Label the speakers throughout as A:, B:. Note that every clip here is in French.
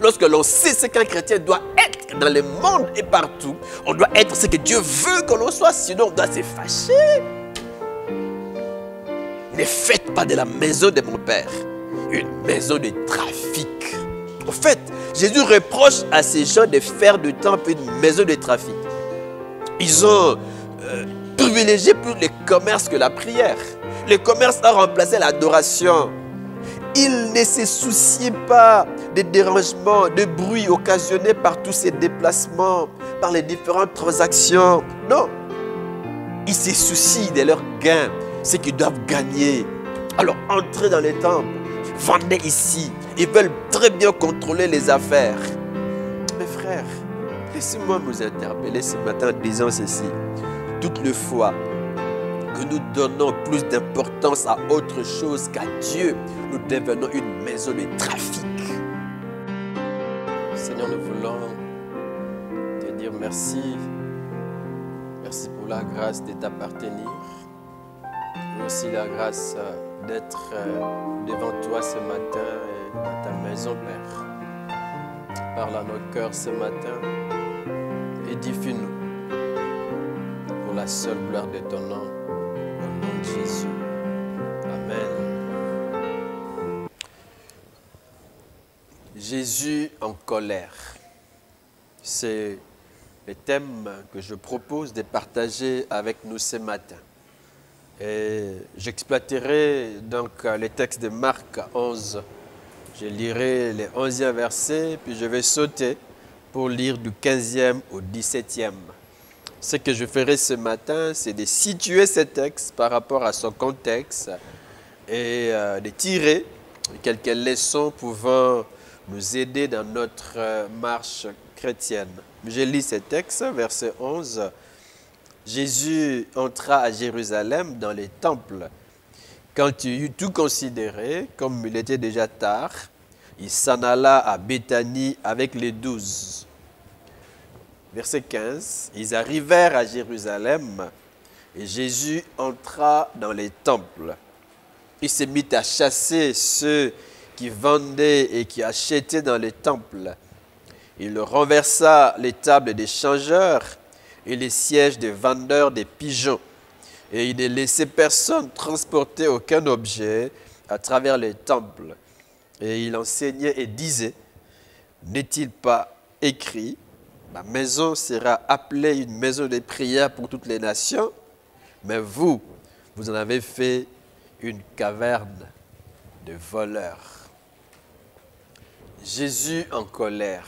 A: lorsque l'on sait ce qu'un chrétien doit être dans le monde et partout, on doit être ce que Dieu veut que l'on soit, sinon on doit se fâcher. Ne faites pas de la maison de mon Père une maison de trafic. En fait, Jésus reproche à ces gens de faire du temple une maison de trafic. Ils ont privilégié plus le commerce que la prière. Le commerce a remplacé l'adoration. Ils ne se souciaient pas des dérangements, des bruits occasionnés par tous ces déplacements, par les différentes transactions. Non. Ils se soucient de leurs gains, ce qu'ils doivent gagner. Alors, entrez dans les temples, vendez ici. Ils veulent très bien contrôler les affaires. Mes frères, laissez-moi vous interpeller ce matin en disant ceci. Toutes les fois que nous donnons plus d'importance à autre chose qu'à Dieu, nous devenons une maison de trafic. Seigneur, nous voulons te dire merci. Merci pour la grâce de t'appartenir. Et aussi la grâce d'être devant toi ce matin et dans ta maison, Père. Parle à nos cœurs ce matin. Édifie-nous pour la seule gloire de ton nom. Au nom de Jésus. Amen. Jésus en colère. C'est le thème que je propose de partager avec nous ce matin. Et j'exploiterai donc les textes de Marc 11. Je lirai les 11e versets, puis je vais sauter pour lire du 15e au 17e. Ce que je ferai ce matin, c'est de situer ce texte par rapport à son contexte et de tirer quelques leçons pouvant nous aider dans notre marche chrétienne. Je lis ce texte, verset 11. Jésus entra à Jérusalem dans les temples. Quand il eut tout considéré, comme il était déjà tard, il s'en alla à Béthanie avec les 12. Verset 15, ils arrivèrent à Jérusalem et Jésus entra dans les temples. Il se mit à chasser ceux qui vendaient et qui achetaient dans les temples. Il renversa les tables des changeurs et les sièges des vendeurs des pigeons. Et il ne laissait personne transporter aucun objet à travers les temples. Et il enseignait et disait, n'est-il pas écrit, ma maison sera appelée une maison de prière pour toutes les nations, mais vous, vous en avez fait une caverne de voleurs. Jésus en colère.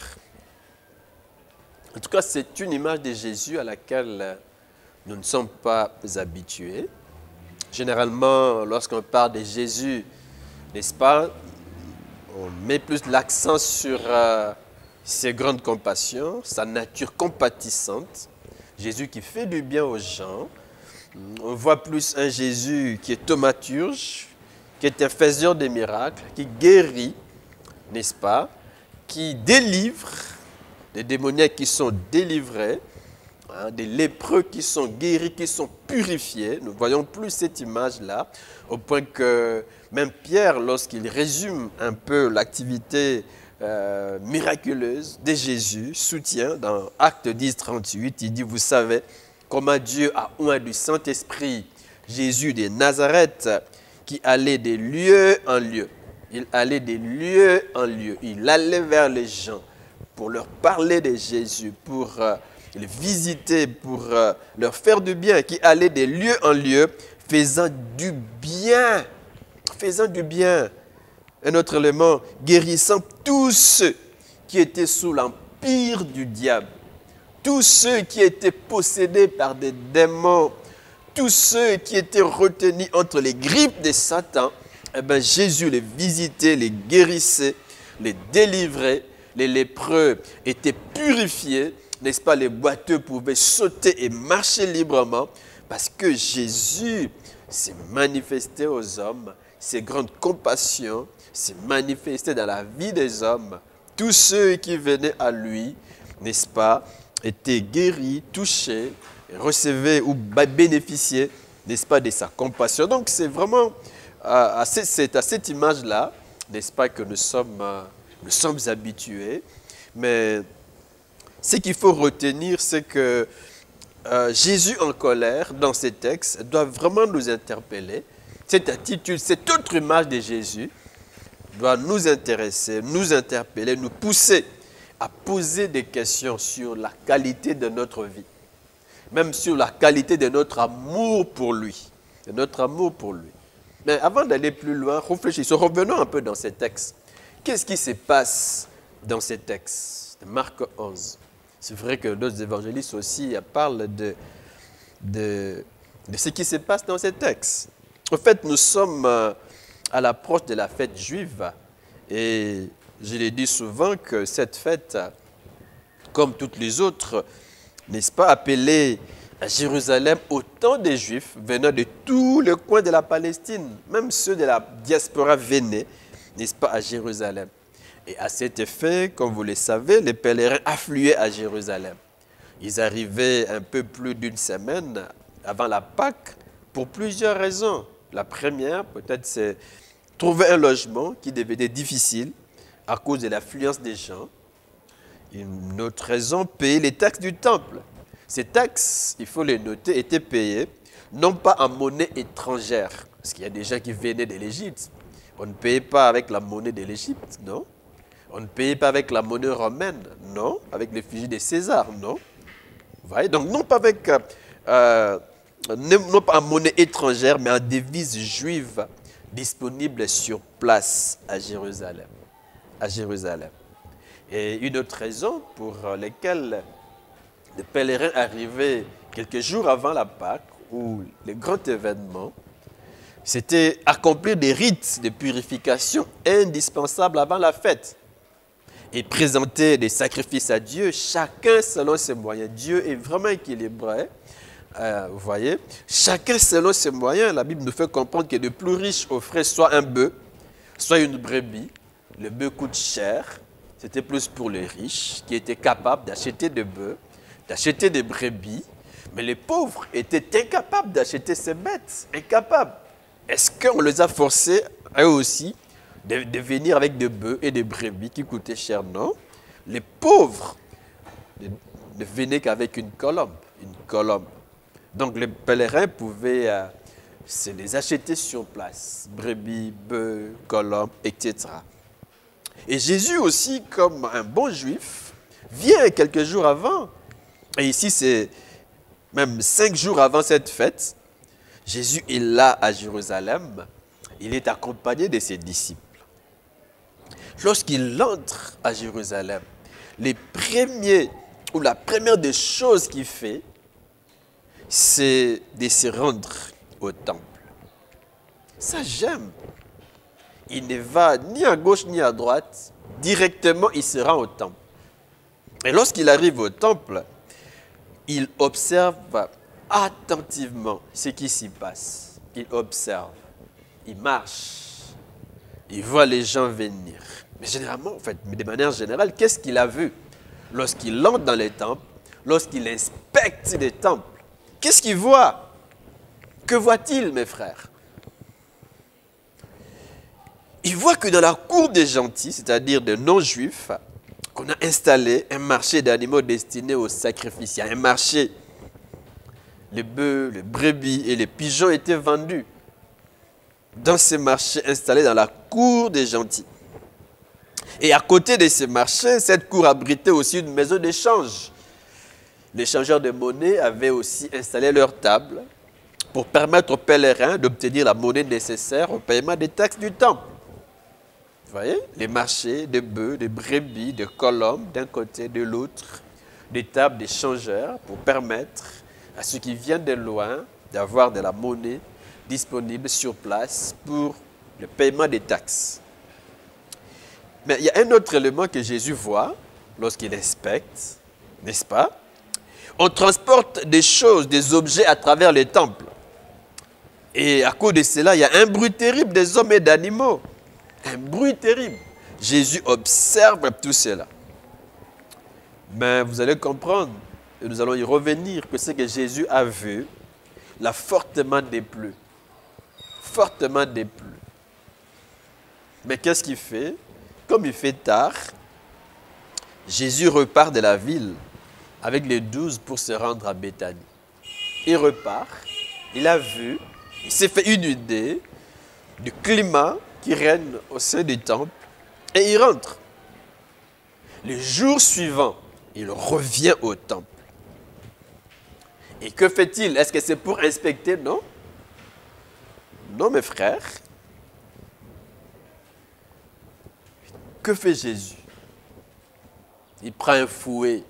A: En tout cas, c'est une image de Jésus à laquelle nous ne sommes pas habitués. Généralement, lorsqu'on parle de Jésus, n'est-ce pas, on met plus l'accent sur ses grandes compassions, sa nature compatissante. Jésus qui fait du bien aux gens. On voit plus un Jésus qui est thaumaturge, qui est un faiseur de miracles, qui guérit, n'est-ce pas, qui délivre, des démoniaques qui sont délivrés, des lépreux qui sont guéris, qui sont purifiés. Nous voyons plus cette image-là, au point que même Pierre, lorsqu'il résume un peu l'activité miraculeuse de Jésus, soutient dans Actes 10, 38, il dit, vous savez comment Dieu a oint du Saint-Esprit Jésus de Nazareth, qui allait de lieu en lieu. Il allait de lieu en lieu. Il allait vers les gens pour leur parler de Jésus, pour les visiter, pour leur faire du bien, qui allait de lieu en lieu, faisant du bien. Faisant du bien. Un autre élément, guérissant tous ceux qui étaient sous l'empire du diable. Tous ceux qui étaient possédés par des démons. Tous ceux qui étaient retenus entre les griffes de Satan. Eh bien, Jésus les visitait, les guérissait, les délivrait. Les lépreux étaient purifiés, n'est-ce pas? Les boiteux pouvaient sauter et marcher librement parce que Jésus s'est manifesté aux hommes, ses grandes compassions s'est manifesté dans la vie des hommes. Tous ceux qui venaient à lui, n'est-ce pas, étaient guéris, touchés, recevaient ou bénéficiaient, n'est-ce pas, de sa compassion. Donc c'est vraiment c'est à cette image-là, n'est-ce pas, que nous sommes nous sommes habitués, mais ce qu'il faut retenir, c'est que Jésus en colère, dans ces textes, doit vraiment nous interpeller. Cette attitude, cette autre image de Jésus doit nous intéresser, nous interpeller, nous pousser à poser des questions sur la qualité de notre vie, même sur la qualité de notre amour pour lui. De notre amour pour lui. Mais avant d'aller plus loin, réfléchissons, revenons un peu dans ces textes. Qu'est-ce qui se passe dans ces textes? Marc 11. C'est vrai que d'autres évangélistes aussi parlent de ce qui se passe dans ces textes. En fait, nous sommes à l'approche de la fête juive et je l'ai dit souvent que cette fête, comme toutes les autres, n'est-ce pas, appelée à Jérusalem, autant des Juifs venant de tous les coins de la Palestine, même ceux de la diaspora venaient, n'est-ce pas, à Jérusalem. Et à cet effet, comme vous le savez, les pèlerins affluaient à Jérusalem. Ils arrivaient un peu plus d'une semaine avant la Pâque pour plusieurs raisons. La première, peut-être, c'est trouver un logement qui devenait difficile à cause de l'affluence des gens. Une autre raison, payer les taxes du temple. Ces taxes, il faut les noter, étaient payées non pas en monnaie étrangère, parce qu'il y a des gens qui venaient de l'Égypte. On ne payait pas avec la monnaie de l'Égypte, non. On ne payait pas avec la monnaie romaine, non. Avec l'effigie de César, non. Vous voyez, donc non pas avec, non pas en monnaie étrangère, mais en devise juive disponible sur place à Jérusalem. À Jérusalem. Et une autre raison pour laquelle les pèlerins arrivaient quelques jours avant la Pâque, ou les grands événements, c'était accomplir des rites de purification indispensables avant la fête et présenter des sacrifices à Dieu, chacun selon ses moyens. Dieu est vraiment équilibré, vous voyez. Chacun selon ses moyens. La Bible nous fait comprendre que le plus riche offrait soit un bœuf, soit une brebis. Le bœuf coûte cher. C'était plus pour les riches qui étaient capables d'acheter des bœufs, d'acheter des brebis. Mais les pauvres étaient incapables d'acheter ces bêtes. Incapables. Est-ce qu'on les a forcés, eux aussi, de venir avec des bœufs et des brebis qui coûtaient cher? Non. Les pauvres ne venaient qu'avec une colombe. Une colombe. Donc les pèlerins pouvaient se les acheter sur place. Brebis, bœufs, colombes, etc. Et Jésus aussi, comme un bon juif, vient quelques jours avant. Et ici, c'est même 5 jours avant cette fête. Jésus est là à Jérusalem. Il est accompagné de ses disciples. Lorsqu'il entre à Jérusalem, la première des choses qu'il fait, c'est de se rendre au temple. Ça, j'aime. Il ne va ni à gauche ni à droite. Directement, il se rend au temple. Et lorsqu'il arrive au temple, il observe attentivement ce qui s'y passe. Il observe. Il marche. Il voit les gens venir. Mais généralement, en fait, mais de manière générale, qu'est-ce qu'il a vu lorsqu'il entre dans les temples, lorsqu'il inspecte les temples? Qu'est-ce qu'il voit? Que voit-il, mes frères? Il voit que dans la cour des gentils, c'est-à-dire des non-juifs, qu'on a installé un marché d'animaux destinés aux sacrifices. Il y a un marché. Les bœufs, les brebis et les pigeons étaient vendus dans ces marchés installés dans la cour des gentils. Et à côté de ces marchés, cette cour abritait aussi une maison d'échange. Les changeurs de monnaie avaient aussi installé leur table pour permettre aux pèlerins d'obtenir la monnaie nécessaire au paiement des taxes du temple. Vous voyez, les marchés des bœufs, des brebis, des colombes d'un côté, de l'autre, des tables des changeurs pour permettre à ceux qui viennent de loin d'avoir de la monnaie disponible sur place pour le paiement des taxes. Mais il y a un autre élément que Jésus voit lorsqu'il inspecte, n'est-ce pas? On transporte des choses, des objets à travers les temples. Et à cause de cela, il y a un bruit terrible des hommes et d'animaux. Un bruit terrible. Jésus observe tout cela. Mais vous allez comprendre, et nous allons y revenir, que ce que Jésus a vu l'a fortement déplu. Fortement déplu. Mais qu'est-ce qu'il fait? comme il fait tard, Jésus repart de la ville avec les 12 pour se rendre à Béthanie. Il repart, il a vu, il s'est fait une idée du climat qui règne au sein du temple et il rentre. Le jour suivant, il revient au temple. Et que fait-il? Est-ce que c'est pour inspecter? Non. Non, mes frères. Que fait Jésus? Il prend un fouet.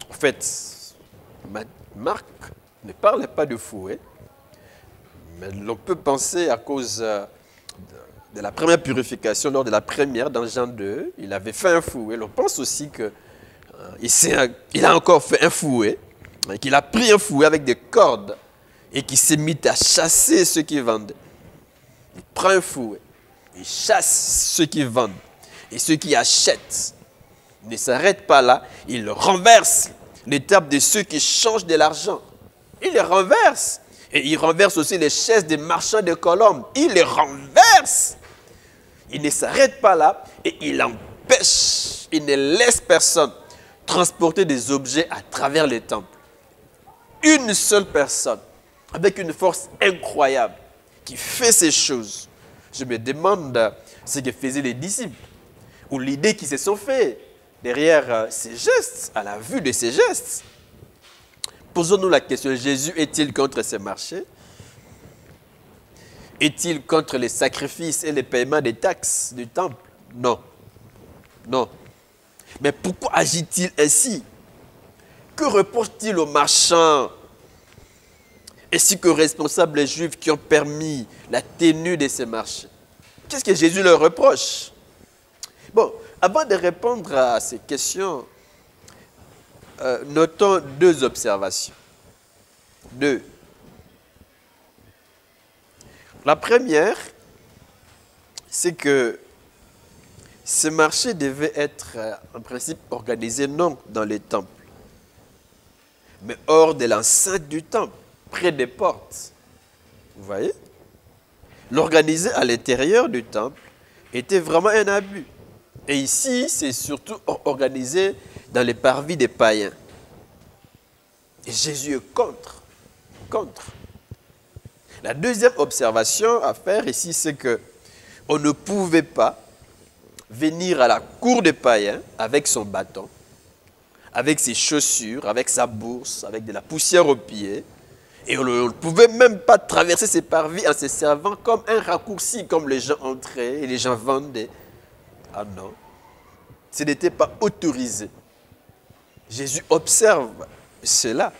A: En fait, Marc ne parle pas de fouet, mais l'on peut penser à cause de la première purification, lors de la première, dans Jean 2, il avait fait un fouet. On pense aussi qu'il a encore fait un fouet, qu'il a pris un fouet avec des cordes et qu'il s'est mis à chasser ceux qui vendent. Il prend un fouet, il chasse ceux qui vendent et ceux qui achètent. Il ne s'arrête pas là, il renverse les tables de ceux qui changent de l'argent. Il les renverse. Et il renverse aussi les chaises des marchands de colombes. Il les renverse. Il ne s'arrête pas là et il empêche, il ne laisse personne transporter des objets à travers les temples. Une seule personne, avec une force incroyable, qui fait ces choses. Je me demande ce que faisaient les disciples, ou l'idée qu'ils se sont fait derrière ces gestes, à la vue de ces gestes. Posons-nous la question, Jésus est-il contre ces marchés? Est-il contre les sacrifices et les paiements des taxes du temple? Non. Non. Mais pourquoi agit-il ainsi? Que reproche-t-il aux marchands ainsi qu'aux responsables juifs qui ont permis la tenue de ces marchés? Qu'est-ce que Jésus leur reproche? Bon, avant de répondre à ces questions, notons deux observations. Deux. La première, c'est que ce marché devait être en principe organisé non dans les temples, mais hors de l'enceinte du temple, près des portes. Vous voyez? L'organiser à l'intérieur du temple était vraiment un abus. Et ici, c'est surtout organisé dans les parvis des païens. Et Jésus est contre. Contre. La deuxième observation à faire ici, c'est qu'on ne pouvait pas venir à la cour des païens avec son bâton, avec ses chaussures, avec sa bourse, avec de la poussière aux pieds. Et on ne pouvait même pas traverser ces parvis en se servant comme un raccourci, comme les gens entraient et les gens vendaient. Ah non, ce n'était pas autorisé. Jésus observe cela.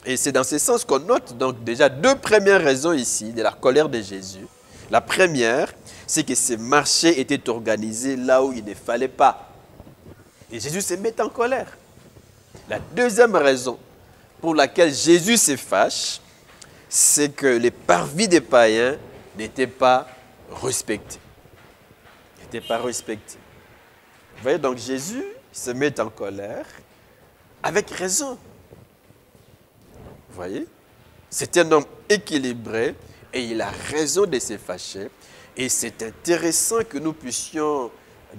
A: Et c'est dans ce sens qu'on note donc déjà deux premières raisons ici de la colère de Jésus. La première, c'est que ces marchés étaient organisés là où il ne fallait pas. Et Jésus se met en colère. La deuxième raison pour laquelle Jésus se fâche, c'est que les parvis des païens n'étaient pas respectés. N'étaient pas respectés. Vous voyez, donc Jésus se met en colère avec raison. Vous voyez? C'est un homme équilibré et il a raison de se fâcher. Et c'est intéressant que nous puissions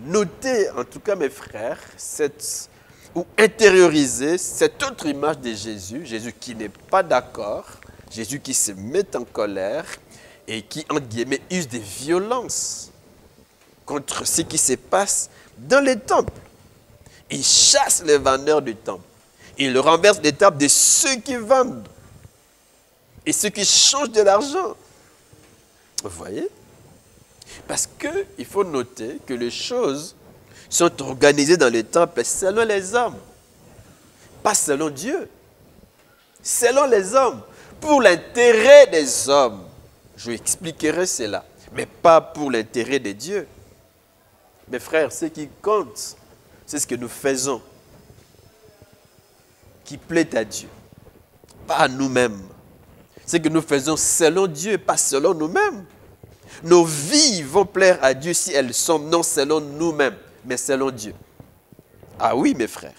A: noter, en tout cas mes frères, ou intérioriser cette autre image de Jésus, Jésus qui n'est pas d'accord, Jésus qui se met en colère et qui, entre guillemets, use des violences contre ce qui se passe dans les temples. Il chasse les vendeurs du temple. Il renverse les tables de ceux qui vendent et ceux qui changent de l'argent. Vous voyez? Parce qu'il faut noter que les choses sont organisées dans les temples selon les hommes, pas selon Dieu. Selon les hommes, pour l'intérêt des hommes. Je expliquerai cela, mais pas pour l'intérêt de Dieu. Mes frères, ce qui compte, c'est ce que nous faisons, qui plaît à Dieu, pas à nous-mêmes. Ce que nous faisons selon Dieu, pas selon nous-mêmes. Nos vies vont plaire à Dieu si elles sont non selon nous-mêmes, mais selon Dieu. Ah oui, mes frères.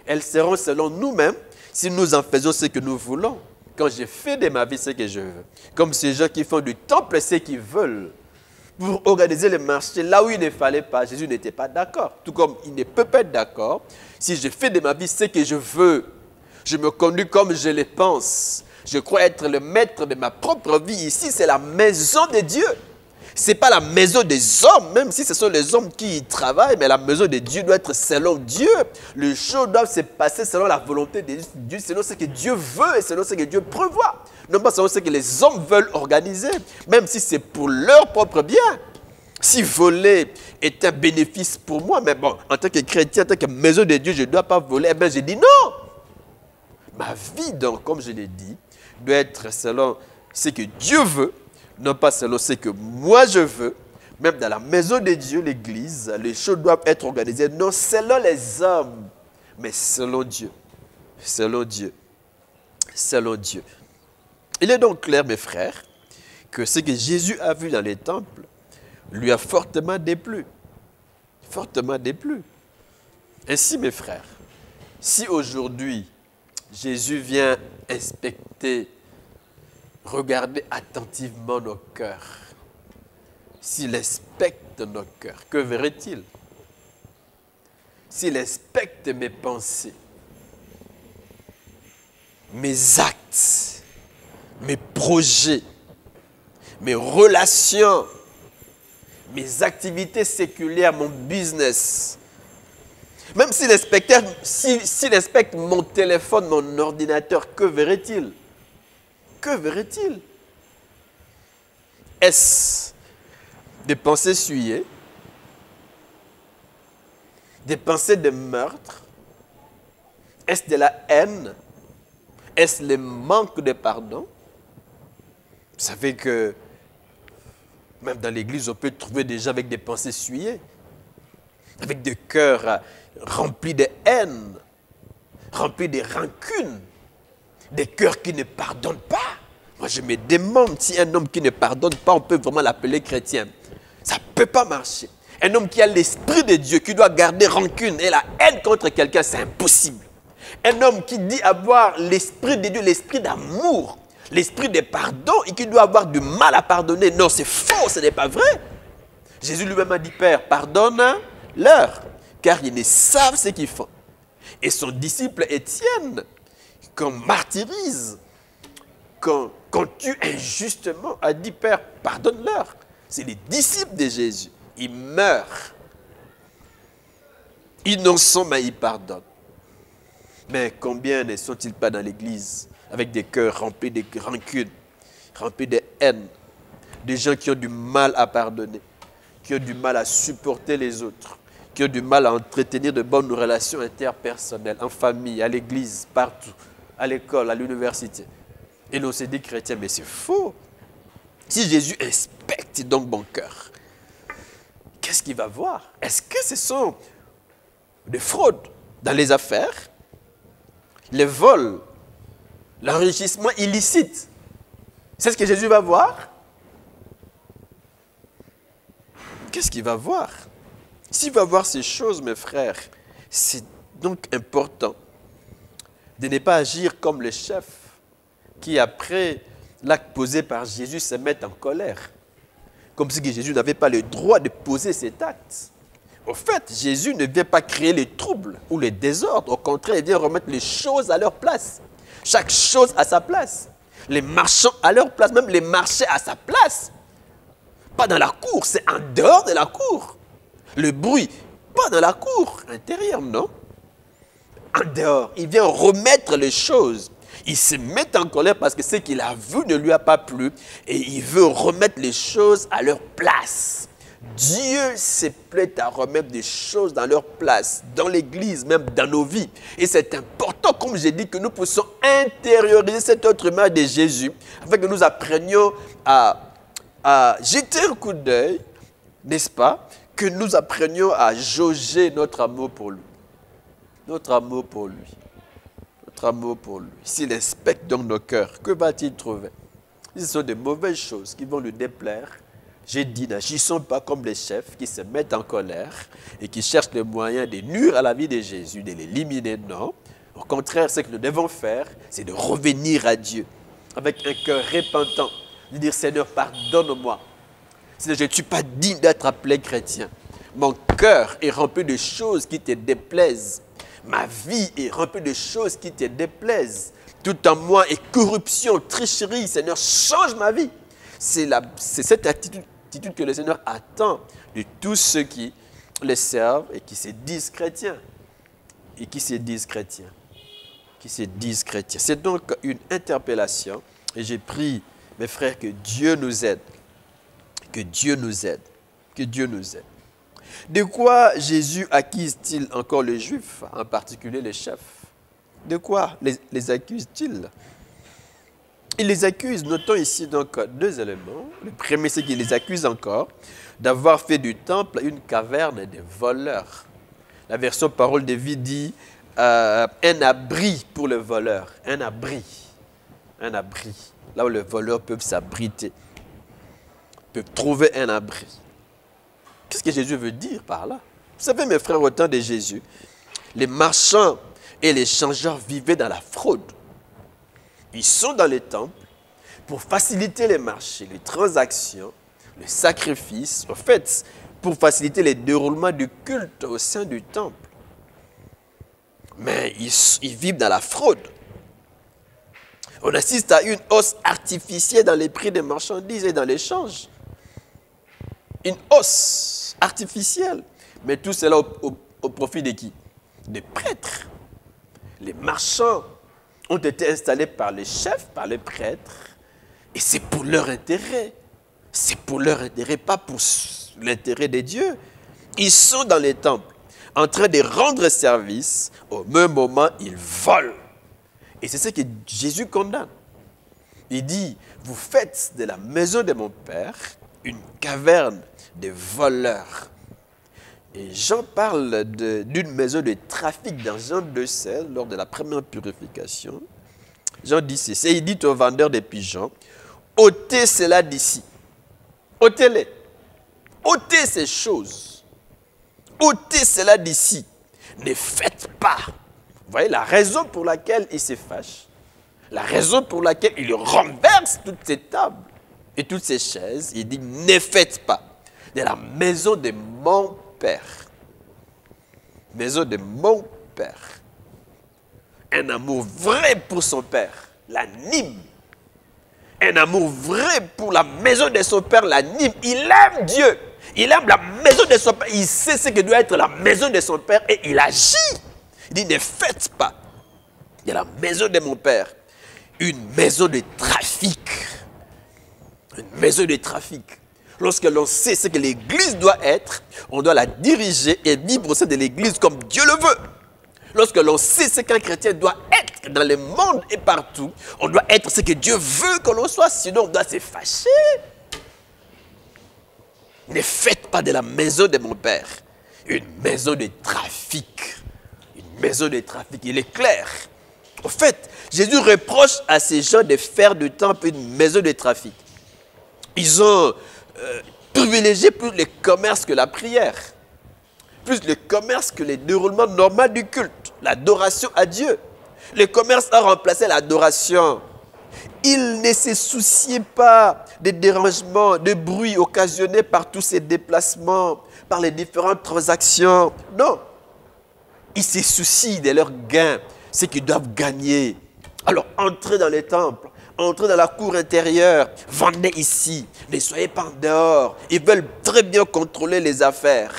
A: Elles seront selon nous-mêmes si nous en faisons ce que nous voulons. Quand je fais de ma vie ce que je veux. Comme ces gens qui font du temple ce qu'ils veulent. pour organiser le marché là où il ne fallait pas. Jésus n'était pas d'accord. Tout comme il ne peut pas être d'accord si je fais de ma vie ce que je veux. Je me conduis comme je le pense. Je crois être le maître de ma propre vie. Ici, c'est la maison de Dieu. Ce n'est pas la maison des hommes, même si ce sont les hommes qui y travaillent, mais la maison de Dieu doit être selon Dieu. Les choses doivent se passer selon la volonté de Dieu, selon ce que Dieu veut et selon ce que Dieu prévoit. Non pas selon ce que les hommes veulent organiser, même si c'est pour leur propre bien. Si voler est un bénéfice pour moi, mais bon, en tant que chrétien, en tant que maison de Dieu, je ne dois pas voler, eh bien je dis non. Ma vie, donc, comme je l'ai dit, doit être selon ce que Dieu veut, non pas selon ce que moi je veux. Même dans la maison de Dieu, l'église, les choses doivent être organisées non selon les hommes, mais selon Dieu. Selon Dieu. Selon Dieu. Il est donc clair, mes frères, que ce que Jésus a vu dans les temples lui a fortement déplu. Fortement déplu. Ainsi, mes frères, si aujourd'hui, Jésus vient inspecter, regarder attentivement nos cœurs, s'il inspecte nos cœurs, que verrait-il? S'il inspecte mes pensées, mes actes, mes projets, mes relations, mes activités séculières, mon business, même s'il inspecte mon téléphone, mon ordinateur, que verrait-il? Que verrait-il? Est-ce des pensées souillées? Des pensées de meurtre? Est-ce de la haine? Est-ce le manque de pardon? Vous savez que même dans l'église, on peut trouver des gens avec des pensées souillées, avec des cœurs remplis de haine, remplis de rancune, des cœurs qui ne pardonnent pas. Moi, je me demande si un homme qui ne pardonne pas, on peut vraiment l'appeler chrétien. Ça ne peut pas marcher. Un homme qui a l'esprit de Dieu, qui doit garder rancune et la haine contre quelqu'un, c'est impossible. Un homme qui dit avoir l'esprit de Dieu, l'esprit d'amour, l'esprit de pardon et qui doit avoir du mal à pardonner. Non, c'est faux, ce n'est pas vrai. Jésus lui-même a dit, Père, pardonne-leur, car ils ne savent ce qu'ils font. Et son disciple Étienne, qu'on martyrise, qu'on tue injustement, a dit, Père, pardonne-leur. C'est les disciples de Jésus. Ils meurent. Innocents, mais ils pardonnent. Mais combien ne sont-ils pas dans l'église avec des cœurs remplis de rancune, remplis de haine, des gens qui ont du mal à pardonner, qui ont du mal à supporter les autres, qui ont du mal à entretenir de bonnes relations interpersonnelles, en famille, à l'église, partout, à l'école, à l'université. Et l'on s'est dit chrétien, mais c'est faux. Si Jésus inspecte donc mon cœur, qu'est-ce qu'il va voir? Est-ce que ce sont des fraudes dans les affaires, les vols, l'enrichissement illicite? C'est ce que Jésus va voir? Qu'est-ce qu'il va voir? S'il va voir ces choses, mes frères, c'est donc important de ne pas agir comme les chefs qui, après l'acte posé par Jésus, se mettent en colère. Comme si Jésus n'avait pas le droit de poser cet acte. Au fait, Jésus ne vient pas créer les troubles ou les désordres. Au contraire, il vient remettre les choses à leur place. Chaque chose à sa place. Les marchands à leur place, même les marchés à sa place. Pas dans la cour, c'est en dehors de la cour. Le bruit, pas dans la cour intérieure, non. En dehors, il vient remettre les choses. Il se met en colère parce que ce qu'il a vu ne lui a pas plu et il veut remettre les choses à leur place. Dieu se plaît à remettre des choses dans leur place, dans l'église, même dans nos vies. Et c'est important, comme j'ai dit, que nous puissions intérioriser cette autre image de Jésus, afin que nous apprenions à jeter un coup d'œil, n'est-ce pas, que nous apprenions à jauger notre amour pour lui. Notre amour pour lui. Notre amour pour lui. S'il inspecte donc nos cœurs, que va-t-il trouver? Ce sont de mauvaises choses qui vont lui déplaire. J'ai dit, n'agissons pas comme les chefs qui se mettent en colère et qui cherchent le moyen de nuire à la vie de Jésus, de l'éliminer. Non. Au contraire, ce que nous devons faire, c'est de revenir à Dieu avec un cœur repentant, de dire, Seigneur, pardonne-moi. Seigneur, je ne suis pas digne d'être appelé chrétien. Mon cœur est rempli de choses qui te déplaisent. Ma vie est remplie de choses qui te déplaisent. Tout en moi est corruption, tricherie. Seigneur, change ma vie. C'est cette attitude que le Seigneur attend de tous ceux qui le servent et qui se disent chrétiens. Et qui se disent chrétiens. Qui se disent chrétiens. C'est donc une interpellation. Et j'ai prié, mes frères, que Dieu nous aide. Que Dieu nous aide. Que Dieu nous aide. De quoi Jésus accuse-t-il encore les Juifs, en particulier les chefs? De quoi les accuse-t-il? Il les accuse, notons ici donc deux éléments. Le premier, c'est qu'il les accuse encore d'avoir fait du temple une caverne de voleurs. La version Parole de vie dit un abri pour le voleur. Un abri. Un abri. Là où les voleurs peuvent s'abriter. Peuvent trouver un abri. Qu'est-ce que Jésus veut dire par là? Vous savez, mes frères, au temps de Jésus, les marchands et les changeurs vivaient dans la fraude. Ils sont dans les temples pour faciliter les marchés, les transactions, les sacrifices, en fait, pour faciliter le déroulement du culte au sein du temple. Mais ils vivent dans la fraude. On assiste à une hausse artificielle dans les prix des marchandises et dans l'échange. Une hausse artificielle. Mais tout cela au profit de qui? Des prêtres. Les marchands ont été installés par les chefs, par les prêtres. Et c'est pour leur intérêt. C'est pour leur intérêt, pas pour l'intérêt de Dieu. Ils sont dans les temples, en train de rendre service. Au même moment, ils volent. Et c'est ce que Jésus condamne. Il dit, vous faites de la maison de mon Père une caverne de voleurs. Et Jean parle d'une maison de trafic dans Jean 2,16 lors de la première purification. Jean dit ceci, il dit aux vendeurs de pigeons, ôtez cela d'ici. Ôtez-les. Ôtez ces choses. Ôtez cela d'ici. Ne faites pas. Vous voyez la raison pour laquelle il se fâche. La raison pour laquelle il renverse toutes ces tables et toutes ces chaises. Il dit, ne faites pas de la maison de mon Père. Maison de mon Père. Un amour vrai pour son Père l'anime. Un amour vrai pour la maison de son Père l'anime. Il aime Dieu. Il aime la maison de son Père. Il sait ce que doit être la maison de son Père et il agit. Il dit, ne faites pas de la maison de mon Père une maison de trafic. Une maison de trafic. Lorsque l'on sait ce que l'Église doit être, on doit la diriger et vivre au sein de l'Église comme Dieu le veut. Lorsque l'on sait ce qu'un chrétien doit être dans le monde et partout, on doit être ce que Dieu veut que l'on soit, sinon on doit se fâcher. Ne faites pas de la maison de mon Père une maison de trafic. Une maison de trafic, il est clair. En fait, Jésus reproche à ces gens de faire du temple une maison de trafic. Ils ont privilégié plus le commerce que la prière. Plus le commerce que le déroulement normal du culte. L'adoration à Dieu. Le commerce a remplacé l'adoration. Il ne se souciait pas des dérangements, des bruits occasionnés par tous ces déplacements, par les différentes transactions. Non. Ils se soucient de leurs gains, ce qu'ils doivent gagner. Alors, entrez dans les temples, entrez dans la cour intérieure, vendez ici, ne soyez pas en dehors. Ils veulent très bien contrôler les affaires.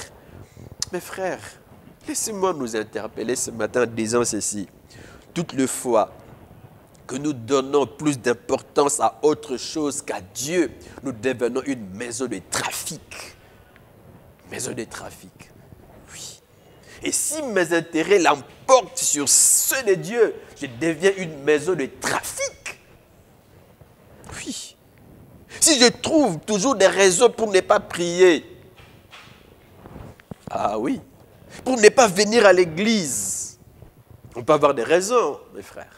A: Mes frères, laissez-moi nous interpeller ce matin en disant ceci. Toutes les fois que nous donnons plus d'importance à autre chose qu'à Dieu, nous devenons une maison de trafic. Maison de trafic. Oui. Et si mes intérêts l'emportent sur ceux de Dieu, je deviens une maison de trafic. Oui. Si je trouve toujours des raisons pour ne pas prier, ah oui, pour ne pas venir à l'église, on peut avoir des raisons, mes frères.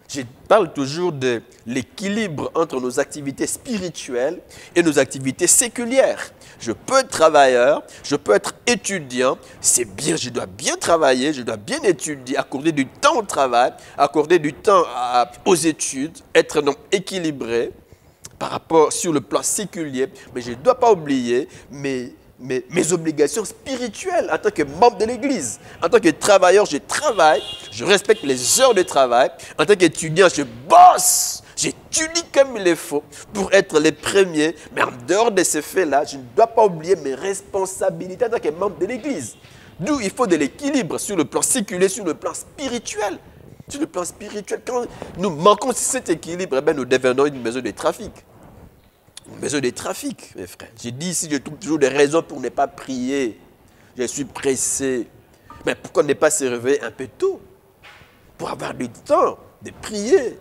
A: Je parle toujours de l'équilibre entre nos activités spirituelles et nos activités séculières. Je peux être travailleur, je peux être étudiant, c'est bien, je dois bien travailler, je dois bien étudier, accorder du temps au travail, accorder du temps aux études, être donc équilibré. par rapport sur le plan séculier, mais je ne dois pas oublier mes obligations spirituelles en tant que membre de l'Église. En tant que travailleur, je travaille, je respecte les heures de travail. En tant qu'étudiant, je bosse, j'étudie comme il le faut pour être les premiers. Mais en dehors de ces faits-là, je ne dois pas oublier mes responsabilités en tant que membre de l'Église. D'où il faut de l'équilibre sur le plan séculier, sur le plan spirituel. Sur le plan spirituel, quand nous manquons cet équilibre, eh bien, nous devenons une maison de trafic. Une maison de trafic, mes frères. J'ai dit ici, je trouve toujours des raisons pour ne pas prier. Je suis pressé. Mais pourquoi ne pas se réveiller un peu tôt pour avoir du temps de prier?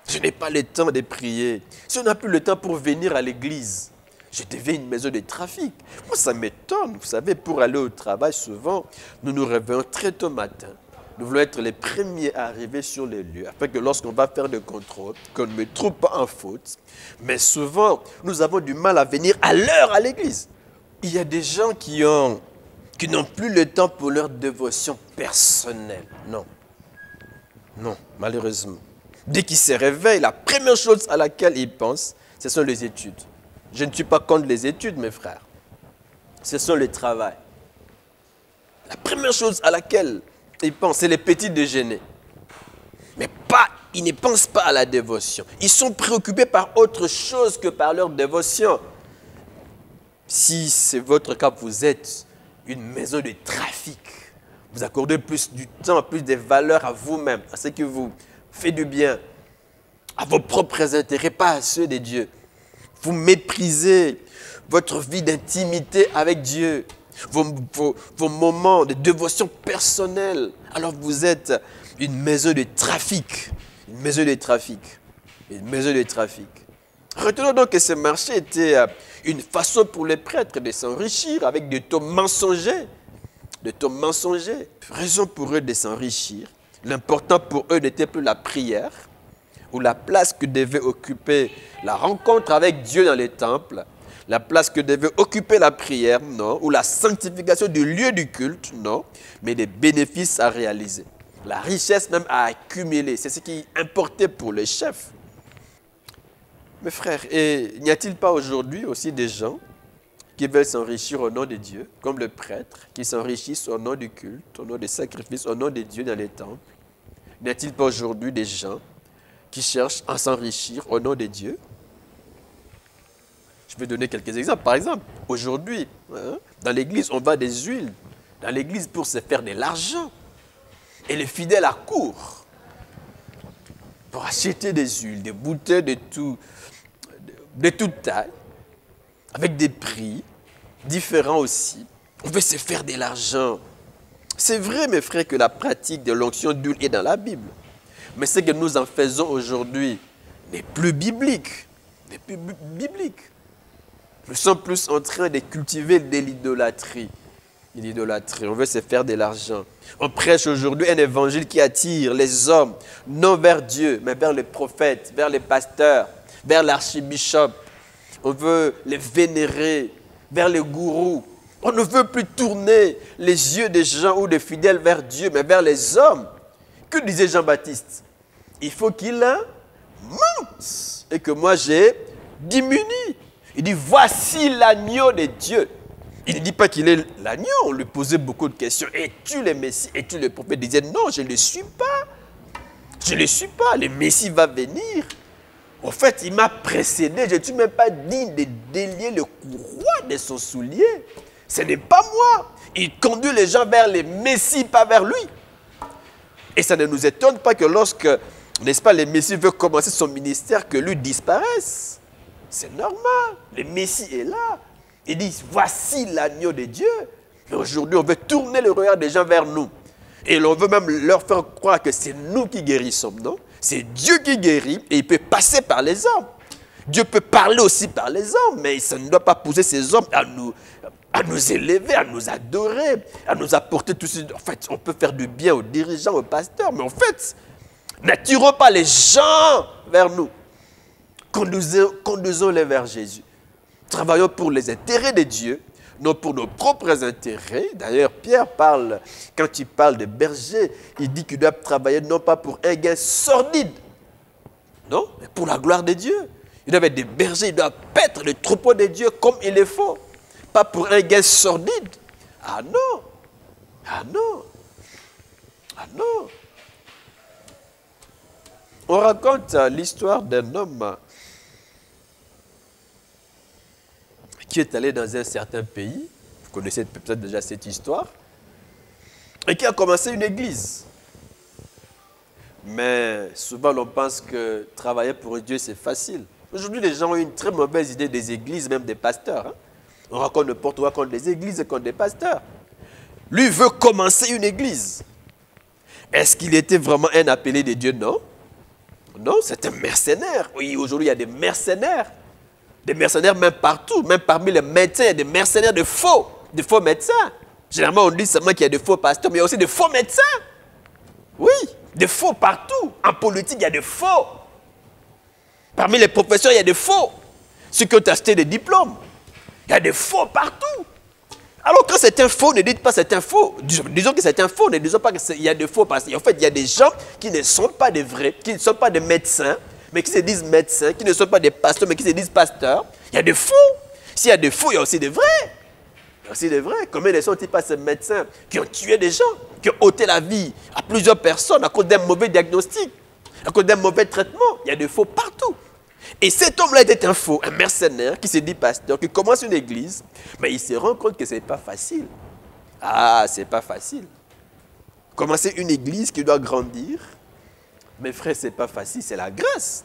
A: Je n'ai pas le temps de prier. Si on n'a plus le temps pour venir à l'église, je deviens une maison de trafic. Moi, ça m'étonne. Vous savez, pour aller au travail, souvent, nous nous réveillons très tôt matin. Nous voulons être les premiers à arriver sur les lieux, afin que lorsqu'on va faire le contrôle, qu'on ne me trouve pas en faute. Mais souvent, nous avons du mal à venir à l'heure à l'église. Il y a des gens qui n'ont plus le temps pour leur dévotion personnelle. Non. Non, malheureusement. Dès qu'ils se réveillent, la première chose à laquelle ils pensent, ce sont les études. Je ne suis pas contre les études, mes frères. Ce sont le travail. La première chose à laquelle ils pensent, c'est les petits déjeuners. Mais ils ne pensent pas à la dévotion. Ils sont préoccupés par autre chose que par leur dévotion. Si c'est votre cas, vous êtes une maison de trafic. Vous accordez plus du temps, plus de valeur à vous-même, à ce qui vous fait du bien, à vos propres intérêts, pas à ceux de Dieu. Vous méprisez votre vie d'intimité avec Dieu, vos moments de dévotion personnelle. Alors vous êtes une maison de trafic. Une maison de trafic. Une maison de trafic. Retenons donc que ce marché était une façon pour les prêtres de s'enrichir avec des taux mensongers. Des taux mensongers. Raison pour eux de s'enrichir. L'important pour eux n'était plus la prière, ou la place que devait occuper la rencontre avec Dieu dans les temples, la place que devait occuper la prière, non, ou la sanctification du lieu du culte, non, mais des bénéfices à réaliser. La richesse même à accumuler, c'est ce qui importait pour les chefs. Mes frères, et n'y a-t-il pas aujourd'hui aussi des gens qui veulent s'enrichir au nom de Dieu, comme le prêtre, qui s'enrichissent au nom du culte, au nom des sacrifices, au nom de Dieu dans les temples? N'y a-t-il pas aujourd'hui des gens qui cherchent à s'enrichir au nom de Dieu? Je vais donner quelques exemples. Par exemple, aujourd'hui, dans l'église, on vend des huiles. Dans l'église pour se faire de l'argent. Et les fidèles accourent pour acheter des huiles, des bouteilles de toute taille, avec des prix différents aussi. On veut se faire de l'argent. C'est vrai, mes frères, que la pratique de l'onction d'huile est dans la Bible. Mais ce que nous en faisons aujourd'hui n'est plus biblique. N'est plus biblique. Nous sommes plus en train de cultiver de l'idolâtrie. L'idolâtrie, on veut se faire de l'argent. On prêche aujourd'hui un évangile qui attire les hommes, non vers Dieu, mais vers les prophètes, vers les pasteurs, vers l'archibishop. On veut les vénérer, vers les gourous. On ne veut plus tourner les yeux des gens ou des fidèles vers Dieu, mais vers les hommes. Que disait Jean-Baptiste? Il faut qu'il monte et que moi j'ai diminué. Il dit, voici l'agneau de Dieu. Il ne dit pas qu'il est l'agneau. On lui posait beaucoup de questions. Es-tu le Messie? Es-tu le prophète? Il disait, non, je ne le suis pas. Je ne le suis pas. Le Messie va venir. En fait, il m'a précédé. Je ne suis même pas digne de délier le courroie de son soulier. Ce n'est pas moi. Il conduit les gens vers le Messie, pas vers lui. Et ça ne nous étonne pas que lorsque, n'est-ce pas, le Messie veut commencer son ministère, que lui disparaisse. C'est normal. Le Messie est là. Il dit, voici l'agneau de Dieu. Et aujourd'hui, on veut tourner le regard des gens vers nous. Et l'on veut même leur faire croire que c'est nous qui guérissons, non? C'est Dieu qui guérit et il peut passer par les hommes. Dieu peut parler aussi par les hommes, mais ça ne doit pas pousser ces hommes à nous élever, à nous adorer, à nous apporter tout ce... En fait, on peut faire du bien aux dirigeants, aux pasteurs, mais en fait, n'attirons pas les gens vers nous. Conduisons-les vers Jésus. Travaillons pour les intérêts de Dieu, non pour nos propres intérêts. D'ailleurs, Pierre parle, quand il parle de berger, il dit qu'ils doivent travailler non pas pour un gain sordide, Non, mais pour la gloire de Dieu. Ils doivent être des bergers, ils doivent paître le troupeau de Dieu comme il le faut. Pas pour un gain sordide. Ah non. Ah non. Ah non. On raconte l'histoire d'un homme qui est allé dans un certain pays. Vous connaissez peut-être déjà cette histoire. Et qui a commencé une église. Mais souvent, on pense que travailler pour Dieu, c'est facile. Aujourd'hui, les gens ont une très mauvaise idée des églises, même des pasteurs. Hein? On raconte n'importe quoi contre les églises et contre les pasteurs. Lui veut commencer une église. Est-ce qu'il était vraiment un appelé de Dieu? Non. Non, c'est un mercenaire. Oui, aujourd'hui, il y a des mercenaires. Des mercenaires même partout, même parmi les médecins, il y a des mercenaires de faux médecins. Généralement, on dit seulement qu'il y a de faux pasteurs, mais il y a aussi de faux médecins. Oui, des faux partout. En politique, il y a des faux. Parmi les professeurs, il y a des faux. Ceux qui ont acheté des diplômes, il y a des faux partout. Alors quand c'est un faux, ne dites pas c'est un faux. Disons que c'est un faux, ne disons pas qu'il y a des faux. Parce qu'en fait, il y a des gens qui ne sont pas des vrais, qui ne sont pas des médecins, mais qui se disent médecins, qui ne sont pas des pasteurs, mais qui se disent pasteurs. Il y a des faux. S'il y a des faux, il y a aussi des vrais. Il y a aussi des vrais. Combien ne sont-ils pas ces médecins qui ont tué des gens, qui ont ôté la vie à plusieurs personnes à cause d'un mauvais diagnostic, à cause d'un mauvais traitement? Il y a des faux partout. Et cet homme-là était un faux, un mercenaire qui se dit pasteur, qui commence une église, mais il se rend compte que ce n'est pas facile. Ah, ce n'est pas facile. Commencer une église qui doit grandir, mes frères, ce n'est pas facile, c'est la grâce.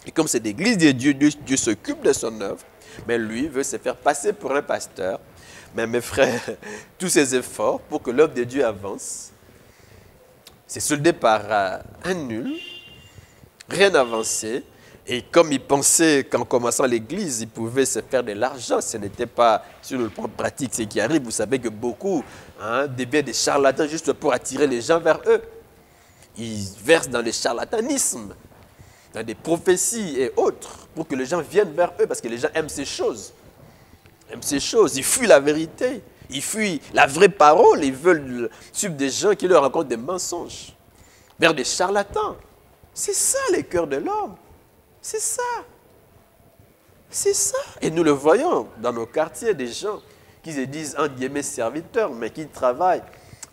A: Et comme c'est l'église de Dieu, Dieu s'occupe de son œuvre, mais lui veut se faire passer pour un pasteur. Mais mes frères, tous ces efforts pour que l'œuvre de Dieu avance, c'est soldé par un nul, rien avancé. Et comme il pensait qu'en commençant l'église, il pouvait se faire de l'argent, ce n'était pas sur le plan pratique ce qui arrive. Vous savez que beaucoup deviennent des charlatans juste pour attirer les gens vers eux. Ils versent dans le charlatanisme, dans des prophéties et autres, pour que les gens viennent vers eux, parce que les gens aiment ces choses. Aiment ces choses, ils fuient la vérité, ils fuient la vraie parole, ils veulent suivre des gens qui leur racontent des mensonges, vers des charlatans. C'est ça le cœur de l'homme. C'est ça. C'est ça. Et nous le voyons dans nos quartiers, des gens qui se disent entre guillemets serviteurs, mais qui travaillent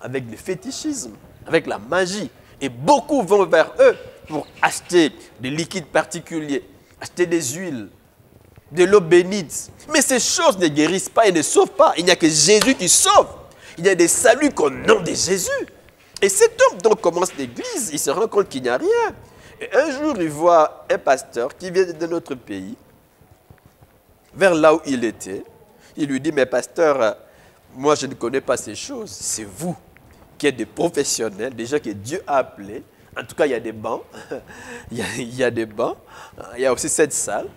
A: avec le fétichisme, avec la magie. Et beaucoup vont vers eux pour acheter des liquides particuliers, acheter des huiles, de l'eau bénite. Mais ces choses ne guérissent pas et ne sauvent pas. Il n'y a que Jésus qui sauve. Il y a des saluts qu'au nom de Jésus. Et cet homme donc commence l'église, il se rend compte qu'il n'y a rien. Et un jour, il voit un pasteur qui vient de notre pays, vers là où il était. Il lui dit, mais pasteur, moi je ne connais pas ces choses. C'est vous qui êtes des professionnels, des gens que Dieu a appelés. En tout cas, il y a des bancs. Il y a des bancs. Il y a aussi cette salle.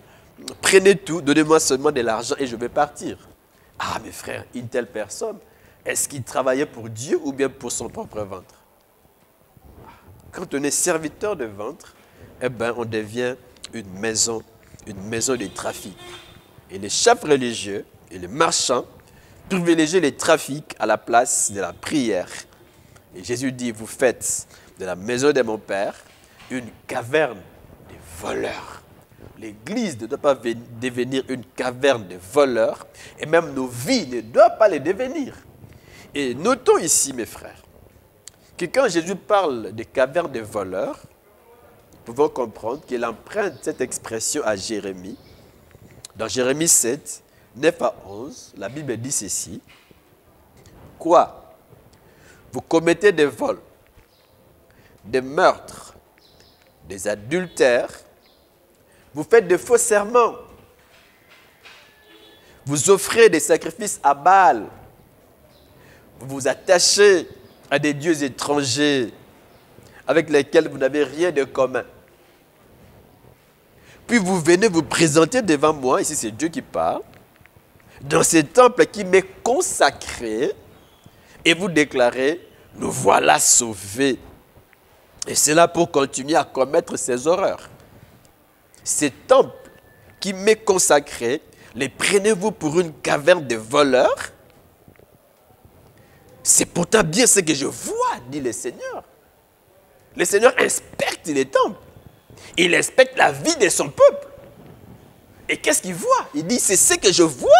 A: Prenez tout, donnez-moi seulement de l'argent et je vais partir. Ah, mes frères, une telle personne, est-ce qu'il travaillait pour Dieu ou bien pour son propre ventre? Quand on est serviteur de ventre, eh ben, on devient une maison de trafic. Et les chefs religieux et les marchands privilégient les trafics à la place de la prière. Et Jésus dit, vous faites de la maison de mon Père une caverne de voleurs. L'Église ne doit pas devenir une caverne de voleurs, et même nos vies ne doivent pas les devenir. Et notons ici, mes frères, que quand Jésus parle de caverne de voleurs, nous pouvons comprendre qu'il emprunte cette expression à Jérémie. Dans Jérémie 7, 9 à 11, la Bible dit ceci. Quoi? Vous commettez des vols, des meurtres, des adultères, vous faites de faux serments, vous offrez des sacrifices à Baal, vous vous attachez à des dieux étrangers avec lesquels vous n'avez rien de commun. Puis vous venez vous présenter devant moi, ici c'est Dieu qui parle, dans ce temple qui m'est consacré, et vous déclarez, nous voilà sauvés. Et c'est là pour continuer à commettre ces horreurs. Ces temples qui m'est consacré, les prenez-vous pour une caverne de voleurs? C'est pourtant bien ce que je vois, dit le Seigneur. Le Seigneur inspecte les temples. Il inspecte la vie de son peuple. Et qu'est-ce qu'il voit? Il dit, c'est ce que je vois.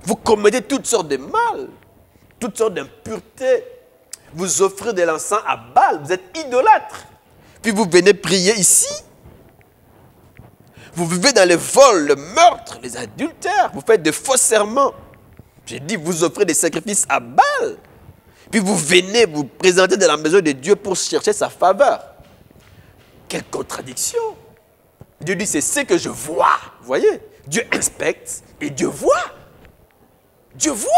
A: Vous commettez toutes sortes de mal, toutes sortes d'impuretés. Vous offrez de l'encens à Baal, vous êtes idolâtres. Puis vous venez prier ici. Vous vivez dans le vol, le meurtre, les adultères. Vous faites de faux serments. J'ai dit, vous offrez des sacrifices à Baal. Puis vous venez vous présenter dans la maison de Dieu pour chercher sa faveur. Quelle contradiction. Dieu dit, c'est ce que je vois. Vous voyez? Dieu inspecte et Dieu voit. Dieu voit.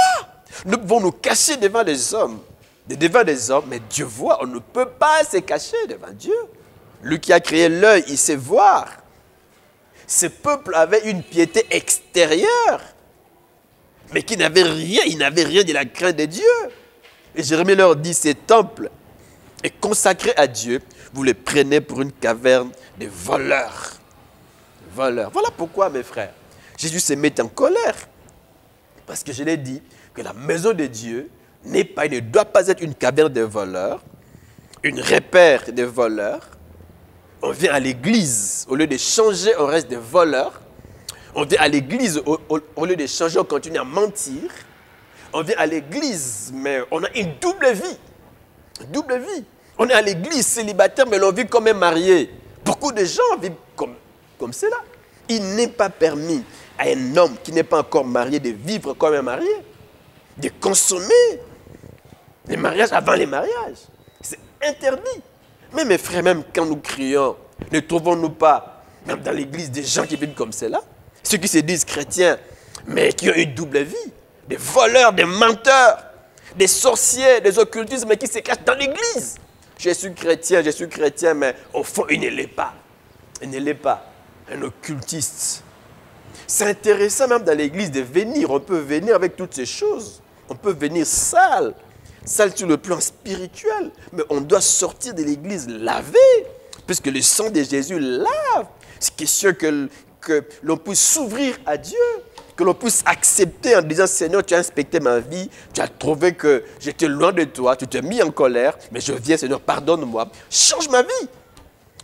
A: Nous pouvons nous cacher devant les hommes. Devant les hommes, mais Dieu voit. On ne peut pas se cacher devant Dieu. Lui qui a créé l'œil, il sait voir. Ce peuple avait une piété extérieure, mais qui n'avait rien, il n'avait rien de la crainte de Dieu. Et Jérémie leur dit, ce temple est consacré à Dieu, vous le prenez pour une caverne de voleurs. Voleurs. Voilà pourquoi, mes frères, Jésus se met en colère. Parce que je l'ai dit, que la maison de Dieu ne doit pas être une caverne de voleurs, une repère de voleurs. On vient à l'église, au lieu de changer, on reste des voleurs. On vient à l'église, au lieu de changer, on continue à mentir. On vient à l'église, mais on a une double vie. Une double vie. On est à l'église célibataire, mais l'on vit comme un marié. Beaucoup de gens vivent comme cela. Il n'est pas permis à un homme qui n'est pas encore marié de vivre comme un marié, de consommer les mariages avant les mariages. C'est interdit. Mais mes frères, même quand nous crions, ne trouvons-nous pas, même dans l'église, des gens qui vivent comme cela? Ceux qui se disent chrétiens, mais qui ont une double vie. Des voleurs, des menteurs, des sorciers, des occultistes, mais qui se cachent dans l'église. Je suis chrétien, mais au fond, il ne l'est pas. Il ne l'est pas. Un occultiste. C'est intéressant même dans l'église de venir. On peut venir avec toutes ces choses. On peut venir sale sur le plan spirituel. Mais on doit sortir de l'église lavé. Puisque le sang de Jésus lave. C'est question que l'on puisse s'ouvrir à Dieu. Que l'on puisse accepter en disant, Seigneur, tu as inspecté ma vie. Tu as trouvé que j'étais loin de toi. Tu t'es mis en colère. Mais je viens, Seigneur, pardonne-moi. Change ma vie.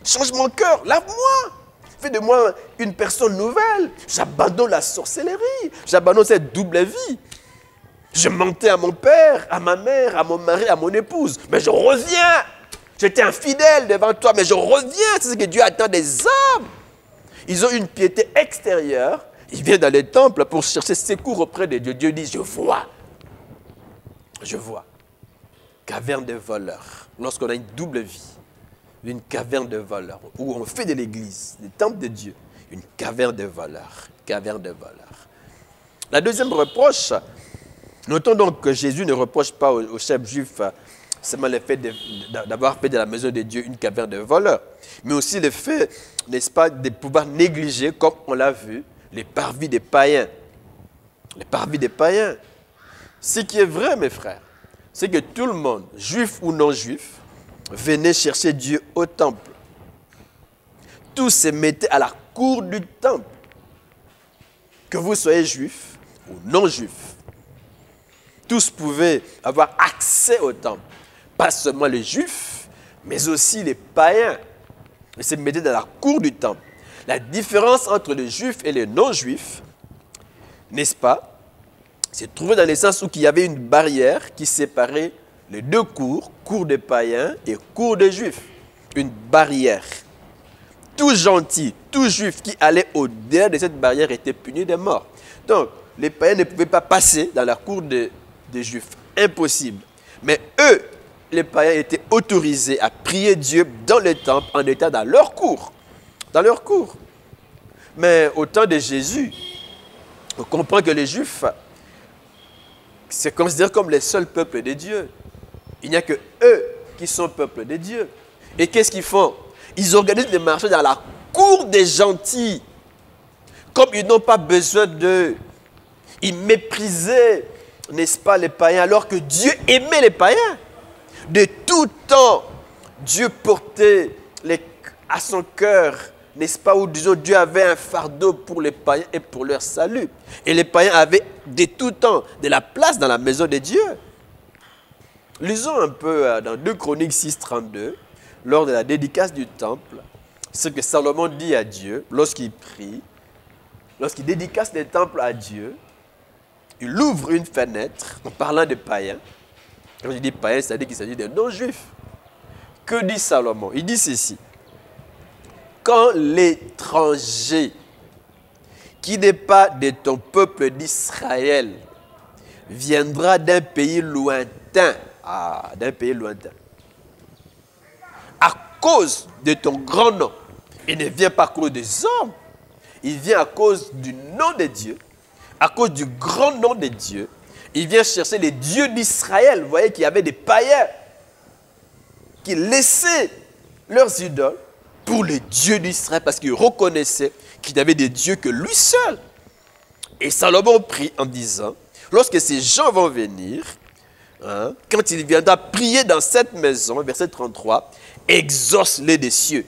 A: Change mon cœur. Lave-moi. Fais de moi une personne nouvelle. J'abandonne la sorcellerie. J'abandonne cette double vie. Je mentais à mon père, à ma mère, à mon mari, à mon épouse. Mais je reviens. J'étais infidèle devant toi, mais je reviens. C'est ce que Dieu attend des hommes. Ils ont une piété extérieure. Ils viennent dans les temples pour chercher secours auprès de Dieu. Dieu dit, je vois. Je vois. Caverne de voleurs. Lorsqu'on a une double vie. Une caverne de voleurs, où on fait de l'église, des temples de Dieu, une caverne de voleurs, caverne de voleurs. La deuxième reproche, notons donc que Jésus ne reproche pas aux chefs juifs seulement le fait d'avoir fait de la maison de Dieu une caverne de voleurs, mais aussi le fait, n'est-ce pas, de pouvoir négliger, comme on l'a vu, les parvis des païens. Les parvis des païens. Ce qui est vrai, mes frères, c'est que tout le monde, juif ou non juif, venez chercher Dieu au temple. Tous se mettaient à la cour du temple. Que vous soyez juif ou non juif. Tous pouvaient avoir accès au temple. Pas seulement les juifs, mais aussi les païens. Ils se mettaient dans la cour du temple. La différence entre les juifs et les non-juifs, n'est-ce pas, c'est trouvé dans le sens où il y avait une barrière qui séparait les deux cours, cours des païens et cours des juifs. Une barrière. Tout gentil, tout juif qui allait au-delà de cette barrière était puni de mort. Donc, les païens ne pouvaient pas passer dans la cour des juifs. Impossible. Mais eux, les païens étaient autorisés à prier Dieu dans le temple en étant dans leur cour. Dans leur cour. Mais au temps de Jésus, on comprend que les juifs, c'est considéré comme les seuls peuples de Dieu. Il n'y a que eux qui sont peuple de Dieu. Et qu'est-ce qu'ils font? Ils organisent des marchés dans la cour des gentils. Comme ils n'ont pas besoin d'eux. Ils méprisaient, n'est-ce pas, les païens, alors que Dieu aimait les païens. De tout temps, Dieu portait à son cœur, n'est-ce pas, où disons, Dieu avait un fardeau pour les païens et pour leur salut. Et les païens avaient de tout temps de la place dans la maison de Dieu. Lisons un peu dans 2 Chroniques 6, 32. lors de la dédicace du temple, ce que Salomon dit à Dieu lorsqu'il prie, lorsqu'il dédicace le temple à Dieu, il ouvre une fenêtre en parlant des païens. Quand je dis païens, c'est-à-dire qu'il s'agit des non-juifs. Que dit Salomon? Il dit ceci. Quand l'étranger qui n'est pas de ton peuple d'Israël viendra d'un pays lointain, à cause de ton grand nom, il ne vient pas à cause des hommes, il vient à cause du nom de Dieu, à cause du grand nom de Dieu, il vient chercher les dieux d'Israël. Vous voyez qu'il y avait des païens qui laissaient leurs idoles pour les dieux d'Israël parce qu'ils reconnaissaient qu'il n'y avait des dieux que lui seul. Et Salomon prie en disant, lorsque ces gens vont venir, quand il viendra prier dans cette maison, verset 33, exauce-les des cieux,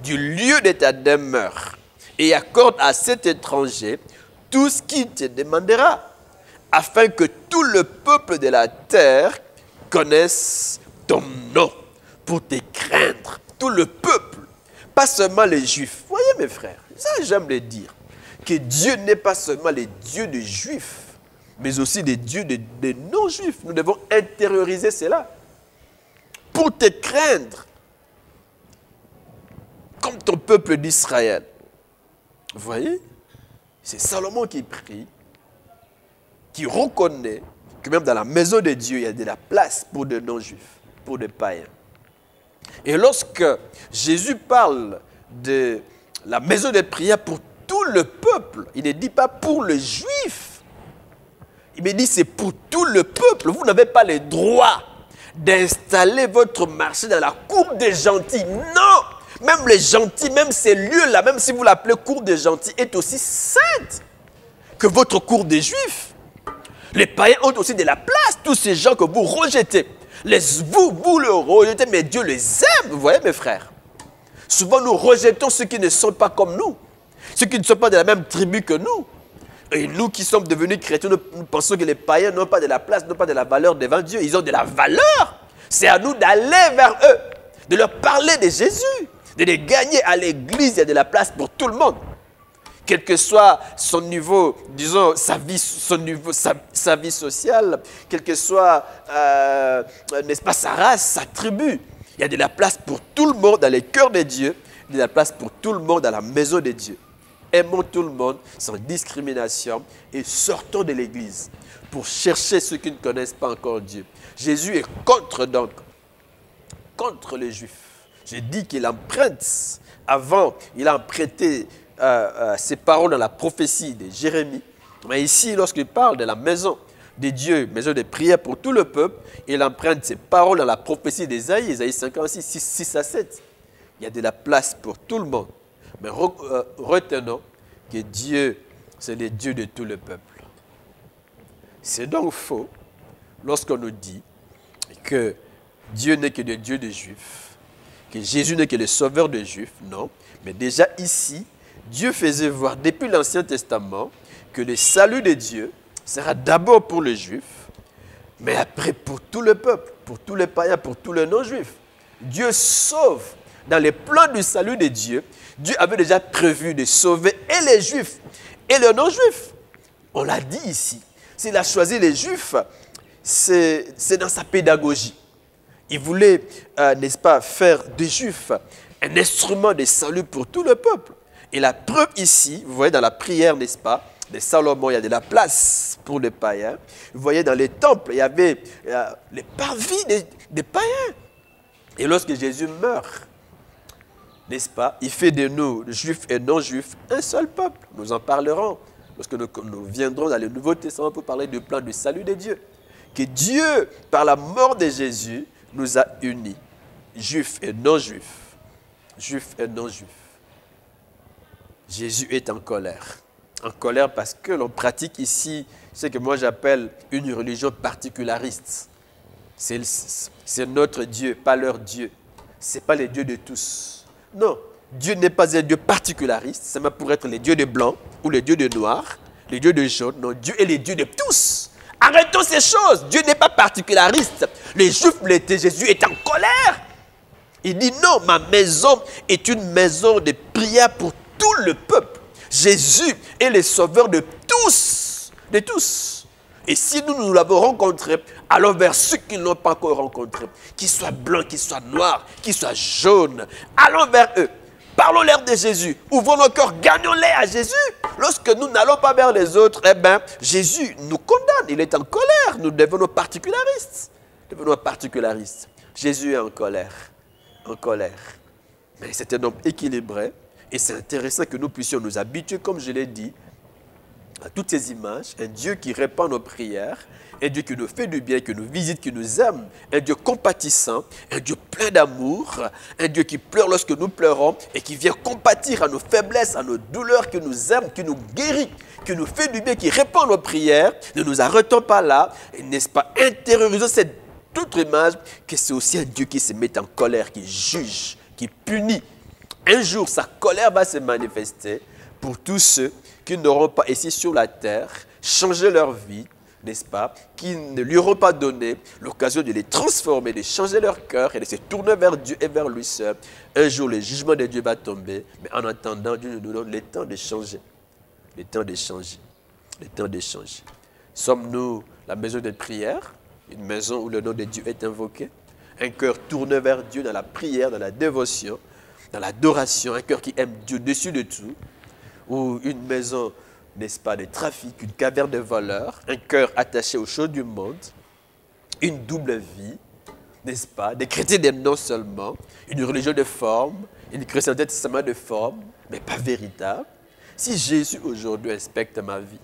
A: du lieu de ta demeure, et accorde à cet étranger tout ce qu'il te demandera, afin que tout le peuple de la terre connaisse ton nom, pour te craindre. Tout le peuple, pas seulement les Juifs. Voyez mes frères, ça j'aime le dire, que Dieu n'est pas seulement les dieux des Juifs, mais aussi des dieux des non-Juifs. Nous devons intérioriser cela. Pour te craindre, comme ton peuple d'Israël. Vous voyez, c'est Salomon qui prie, qui reconnaît que même dans la maison de Dieu, il y a de la place pour des non-juifs, pour des païens. Et lorsque Jésus parle de la maison de prière pour tout le peuple, il ne dit pas pour les juifs. Il me dit c'est pour tout le peuple. Vous n'avez pas le droit d'installer votre marché dans la cour des gentils. Non! Même les gentils, même ces lieux-là, même si vous l'appelez cour des gentils, est aussi sainte que votre cour des juifs. Les païens ont aussi de la place. Tous ces gens que vous rejetez, vous le rejetez, mais Dieu les aime. Vous voyez mes frères? Souvent nous rejetons ceux qui ne sont pas comme nous, ceux qui ne sont pas de la même tribu que nous. Et nous qui sommes devenus chrétiens, nous pensons que les païens n'ont pas de la place, n'ont pas de la valeur devant Dieu. Ils ont de la valeur. C'est à nous d'aller vers eux, de leur parler de Jésus, de les gagner à l'église. Il y a de la place pour tout le monde. Quel que soit son niveau, disons, sa vie sociale, quelle que soit, n'est-ce pas, sa race, sa tribu. Il y a de la place pour tout le monde dans les cœurs de Dieu, il y a de la place pour tout le monde dans la maison de Dieu. Aimons tout le monde sans discrimination et sortons de l'église pour chercher ceux qui ne connaissent pas encore Dieu. Jésus est contre les Juifs. J'ai dit qu'il emprunte, avant, il a emprunté ses paroles dans la prophétie de Jérémie. Mais ici, lorsqu'il parle de la maison de Dieu, maison de prière pour tout le peuple, il emprunte ses paroles dans la prophétie d'Ésaïe, Ésaïe 56, 6 à 7. Il y a de la place pour tout le monde. Mais retenons que Dieu, c'est le Dieu de tout le peuple. C'est donc faux lorsqu'on nous dit que Dieu n'est que le Dieu des Juifs, que Jésus n'est que le sauveur des Juifs. Non, mais déjà ici, Dieu faisait voir depuis l'Ancien Testament que le salut de Dieu sera d'abord pour les Juifs, mais après pour tout le peuple, pour tous les païens, pour tous les non-Juifs. Dieu sauve. Dans les plans du salut de Dieu, Dieu avait déjà prévu de sauver et les Juifs et les non-Juifs. On l'a dit ici. S'il a choisi les Juifs, c'est dans sa pédagogie. Il voulait, n'est-ce pas, faire des Juifs un instrument de salut pour tout le peuple. Et la preuve ici, vous voyez dans la prière, n'est-ce pas, de Salomon, il y a de la place pour les païens. Vous voyez dans les temples, il y avait les parvis des païens. Et lorsque Jésus meurt, n'est-ce pas, il fait de nous, juifs et non-juifs, un seul peuple. Nous en parlerons lorsque nous viendrons dans le Nouveau Testament pour parler du plan du salut de Dieu. Que Dieu, par la mort de Jésus, nous a unis, juifs et non-juifs. Juifs et non-juifs. Jésus est en colère. En colère parce que l'on pratique ici ce que moi j'appelle une religion particulariste. C'est notre Dieu, pas leur Dieu. Ce n'est pas le Dieu de tous. Non, Dieu n'est pas un Dieu particulariste. Ça pourrait être le Dieu de blanc ou le Dieu de noir, le Dieu de jaune. Non, Dieu est le Dieu de tous. Arrêtons ces choses. Dieu n'est pas particulariste. Les Juifs l'étaient. Jésus est en colère. Il dit non, ma maison est une maison de prière pour tout le peuple. Jésus est le sauveur de tous, de tous. Et si nous l'avons rencontré, allons vers ceux qui ne l'ont pas encore rencontré, qu'ils soient blancs, qu'ils soient noirs, qu'ils soient jaunes. Allons vers eux. Parlons-leur de Jésus. Ouvrons nos cœurs, gagnons-les à Jésus. Lorsque nous n'allons pas vers les autres, eh bien, Jésus nous condamne. Il est en colère. Nous devenons particularistes. Devenons particularistes. Jésus est en colère. En colère. Mais c'est un homme équilibré. Et c'est intéressant que nous puissions nous habituer, comme je l'ai dit, à toutes ces images. Un Dieu qui répond nos prières. Un Dieu qui nous fait du bien, qui nous visite, qui nous aime. Un Dieu compatissant, un Dieu plein d'amour. Un Dieu qui pleure lorsque nous pleurons et qui vient compatir à nos faiblesses, à nos douleurs, qui nous aime, qui nous guérit, qui nous fait du bien, qui répond à nos prières. Ne nous arrêtons pas là. N'est-ce pas? Intériorisons cette autre image que c'est aussi un Dieu qui se met en colère, qui juge, qui punit. Un jour, sa colère va se manifester pour tous ceux qui n'auront pas ici sur la terre changé leur vie, n'est-ce pas, qui ne lui auront pas donné l'occasion de les transformer, de changer leur cœur et de se tourner vers Dieu et vers lui seul. Un jour, le jugement de Dieu va tomber, mais en attendant, Dieu nous donne le temps de changer. Le temps de changer. Le temps de changer. Sommes-nous la maison de prière, une maison où le nom de Dieu est invoqué, un cœur tourné vers Dieu dans la prière, dans la dévotion, dans l'adoration, un cœur qui aime Dieu dessus de tout, ou une maison, n'est-ce pas, de trafic, une caverne de voleurs, un cœur attaché aux choses du monde, une double vie, n'est-ce pas, des chrétiens des noms seulement, une religion de forme, une chrétienté seulement de forme, mais pas véritable. Si Jésus aujourd'hui respecte ma vie,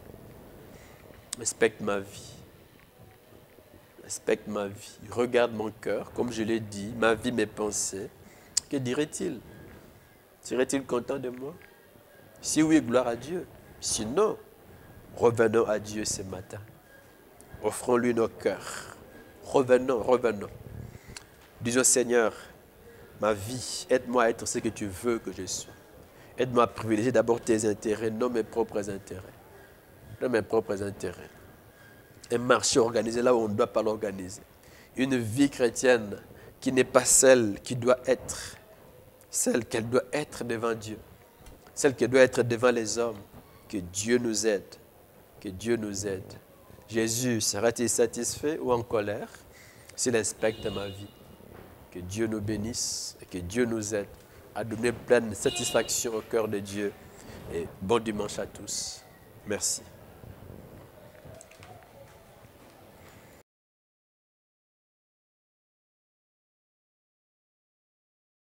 A: respecte ma vie, respecte ma vie, regarde mon cœur, comme je l'ai dit, ma vie, mes pensées, que dirait-il? Serait-il content de moi? Si oui, gloire à Dieu. Sinon, revenons à Dieu ce matin. Offrons-lui nos cœurs. Revenons, revenons. Disons, Seigneur, ma vie, aide-moi à être ce que tu veux que je sois. Aide-moi à privilégier d'abord tes intérêts, non mes propres intérêts. Non mes propres intérêts. Un marché organisé là où on ne doit pas l'organiser. Une vie chrétienne qui n'est pas celle qui doit être, celle qu'elle doit être devant Dieu. Celle qui doit être devant les hommes. Que Dieu nous aide. Que Dieu nous aide. Jésus sera-t-il satisfait ou en colère s'il inspecte ma vie? Que Dieu nous bénisse et que Dieu nous aide à donner pleine satisfaction au cœur de Dieu. Et bon dimanche à tous. Merci.